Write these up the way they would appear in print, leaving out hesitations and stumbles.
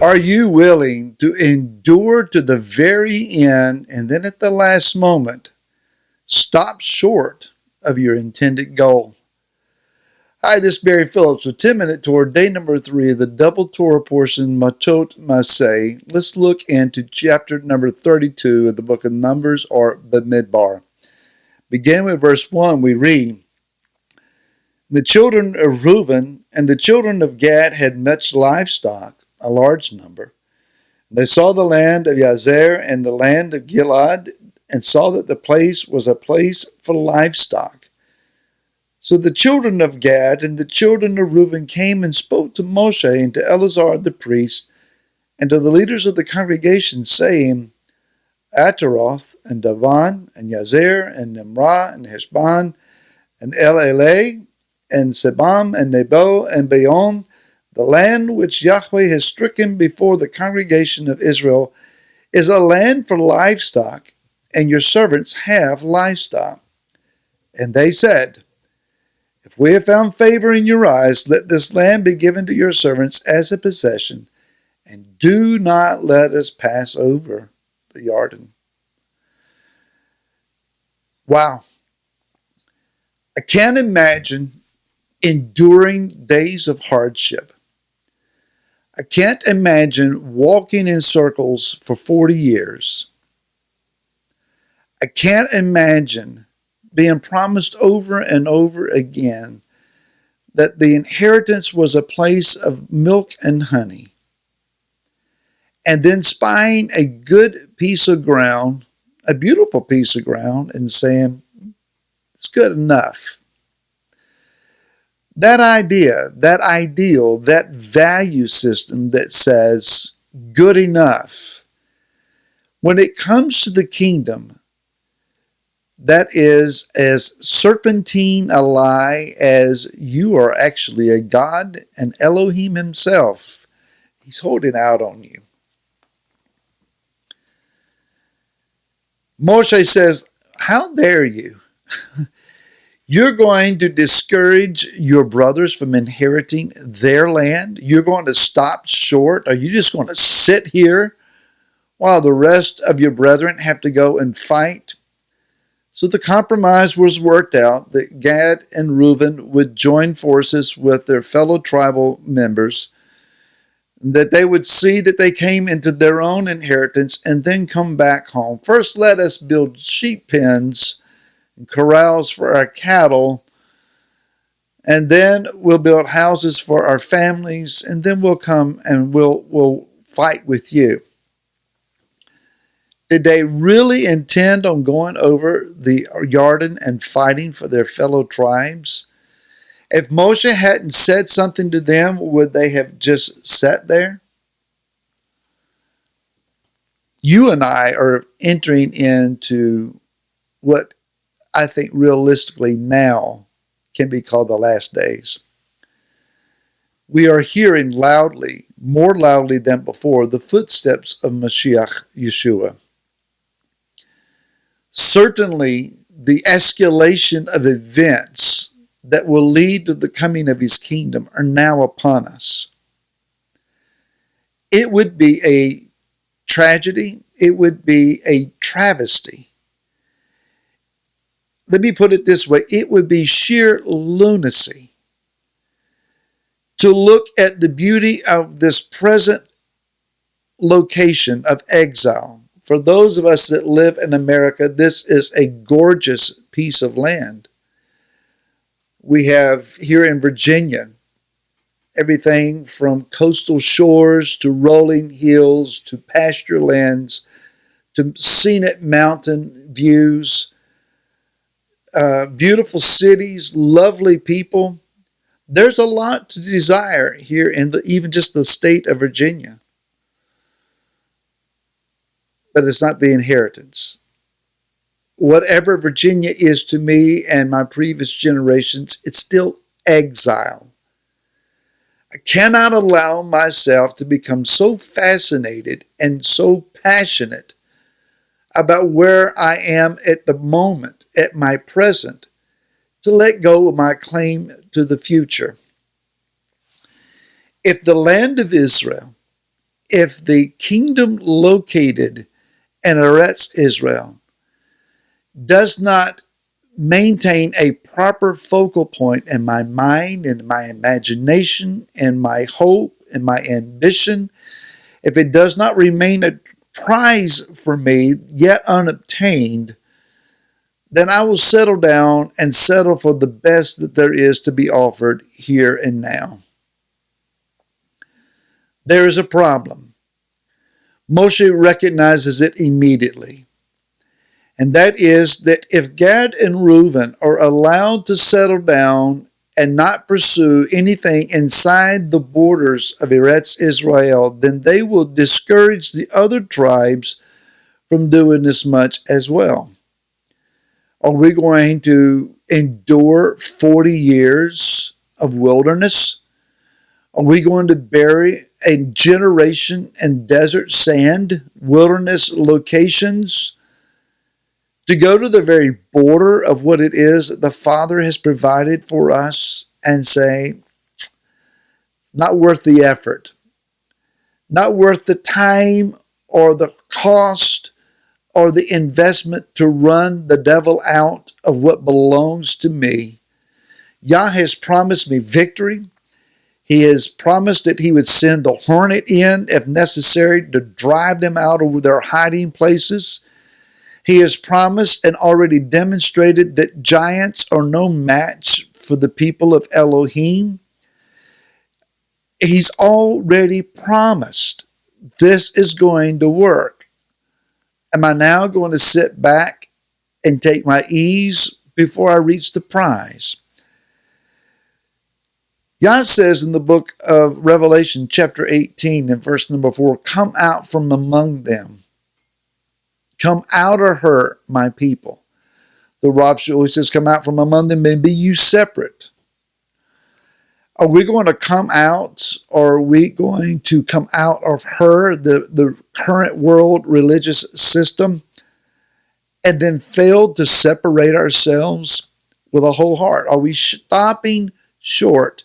Are you willing to endure to the very end and then at the last moment stop short of your intended goal? Hi, this is Barry Phillips with 10-Minute Torah, day number 3 of the double Torah portion, Matot Masei. Let's look into chapter number 32 of the book of Numbers, or Bamidbar. Beginning with verse 1, we read, "The children of Reuben and the children of Gad had much livestock, a large number. They saw the land of Yazer and the land of Gilead, and saw that the place was a place for livestock. So the children of Gad and the children of Reuben came and spoke to Moshe and to Eleazar the priest, and to the leaders of the congregation, saying, Ataroth and Davan and Yazer and Nimrah and Heshbon and El-Eleh and Sebam and Nebo and Beon, the land which Yahweh has stricken before the congregation of Israel, is a land for livestock, and your servants have livestock. And they said, If we have found favor in your eyes, let this land be given to your servants as a possession, and do not let us pass over the Jordan." Wow. I can't imagine enduring days of hardship. I can't imagine walking in circles for 40 years. I can't imagine being promised over and over again that the inheritance was a place of milk and honey, and then spying a good piece of ground, a beautiful piece of ground, and saying, it's good enough. That idea, that ideal, that value system that says good enough, when it comes to the kingdom, that is as serpentine a lie as you are actually a God, and Elohim himself. He's holding out on you. Moshe says, how dare you? You're going to discourage your brothers from inheriting their land? You're going to stop short? Are you just going to sit here while the rest of your brethren have to go and fight? So the compromise was worked out that Gad and Reuben would join forces with their fellow tribal members, that they would see that they came into their own inheritance and then come back home. First, let us build sheep pens and corrals for our cattle, and then we'll build houses for our families, and then we'll come and we'll fight with you. Did they really intend on going over the Jordan and fighting for their fellow tribes? If Moshe hadn't said something to them, would they have just sat there? You and I are entering into what I think realistically now can be called the last days. We are hearing loudly, more loudly than before, the footsteps of Mashiach Yeshua. Certainly, the escalation of events that will lead to the coming of his kingdom are now upon us. It would be a tragedy. It would be a travesty. Let me put it this way. It would be sheer lunacy to look at the beauty of this present location of exile. For those of us that live in America, this is a gorgeous piece of land. We have here in Virginia everything from coastal shores to rolling hills to pasture lands to scenic mountain views, beautiful cities, lovely people. There's a lot to desire here in even just the state of Virginia. But it's not the inheritance. Whatever Virginia is to me and my previous generations, it's still exile. I cannot allow myself to become so fascinated and so passionate about where I am at the moment, at my present, to let go of my claim to the future. If the land of Israel if the kingdom located in Eretz Israel does not maintain a proper focal point in my mind, in my imagination, in my hope, in my ambition, if it does not remain a prize for me yet unobtained, then I will settle down and settle for the best that there is to be offered here and now. There is a problem. Moshe recognizes it immediately. And that is that if Gad and Reuben are allowed to settle down and not pursue anything inside the borders of Eretz Israel, then they will discourage the other tribes from doing as much as well. Are we going to endure 40 years of wilderness? Are we going to bury a generation in desert sand, wilderness locations, to go to the very border of what it is that the Father has provided for us and say, not worth the effort, not worth the time or the cost or the investment to run the devil out of what belongs to me? Yah has promised me victory. He has promised that he would send the hornet in, if necessary, to drive them out of their hiding places. He has promised and already demonstrated that giants are no match for the people of Elohim. He's already promised this is going to work. Am I now going to sit back and take my ease before I reach the prize? Yah says in the book of Revelation, chapter 18, and verse number 4, come out from among them. Come out of her, my people. The Rav Shuli says, come out from among them and be you separate. Are we going to come out, or are we going to come out of her, the current world religious system, and then fail to separate ourselves with a whole heart? Are we stopping short?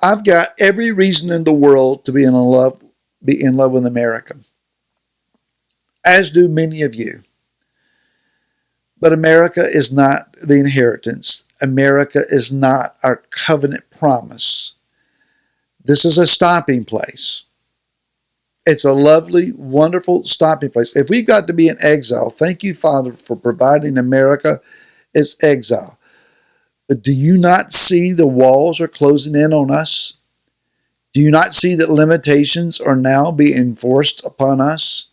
I've got every reason in the world to be in love with America, as do many of you. But America is not the inheritance. America is not our covenant promise. This is a stopping place. It's a lovely, wonderful stopping place. If we've got to be in exile, thank you, Father, for providing America as exile. But do you not see the walls are closing in on us? Do you not see that limitations are now being enforced upon us?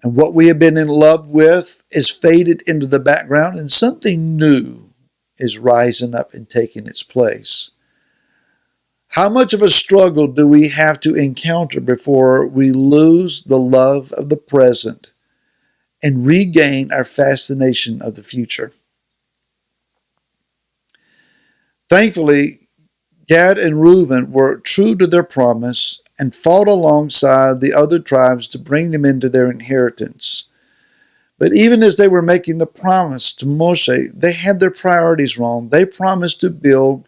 And what we have been in love with is faded into the background, and something new is rising up and taking its place. How much of a struggle do we have to encounter before we lose the love of the present and regain our fascination of the future? Thankfully, Gad and Reuben were true to their promise and fought alongside the other tribes to bring them into their inheritance. But even as they were making the promise to Moshe, they had their priorities wrong. They promised to build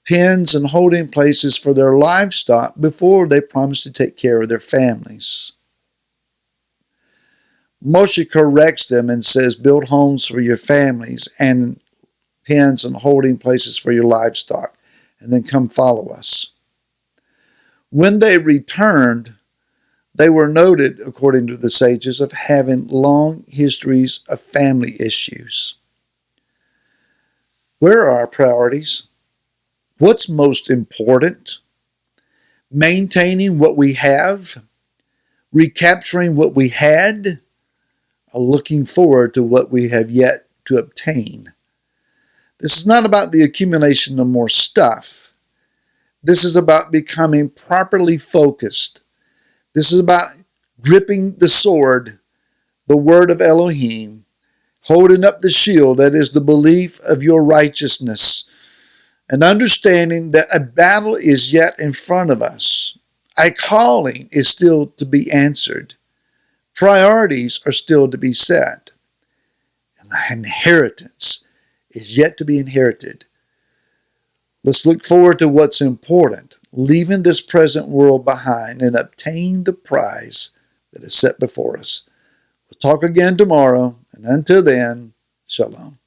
pens and holding places for their livestock before they promised to take care of their families. Moshe corrects them and says, build homes for your families and pens and holding places for your livestock, and then come follow us. When they returned, they were noted, according to the sages, of having long histories of family issues. Where are our priorities? What's most important? Maintaining what we have? Recapturing what we had? Or looking forward to what we have yet to obtain? This is not about the accumulation of more stuff. This is about becoming properly focused. This is about gripping the sword, the word of Elohim, holding up the shield, that is the belief of your righteousness, and understanding that a battle is yet in front of us. A calling is still to be answered. Priorities are still to be set. And the inheritance is yet to be inherited. Let's look forward to what's important, leaving this present world behind and obtain the prize that is set before us. We'll talk again tomorrow, and until then, shalom.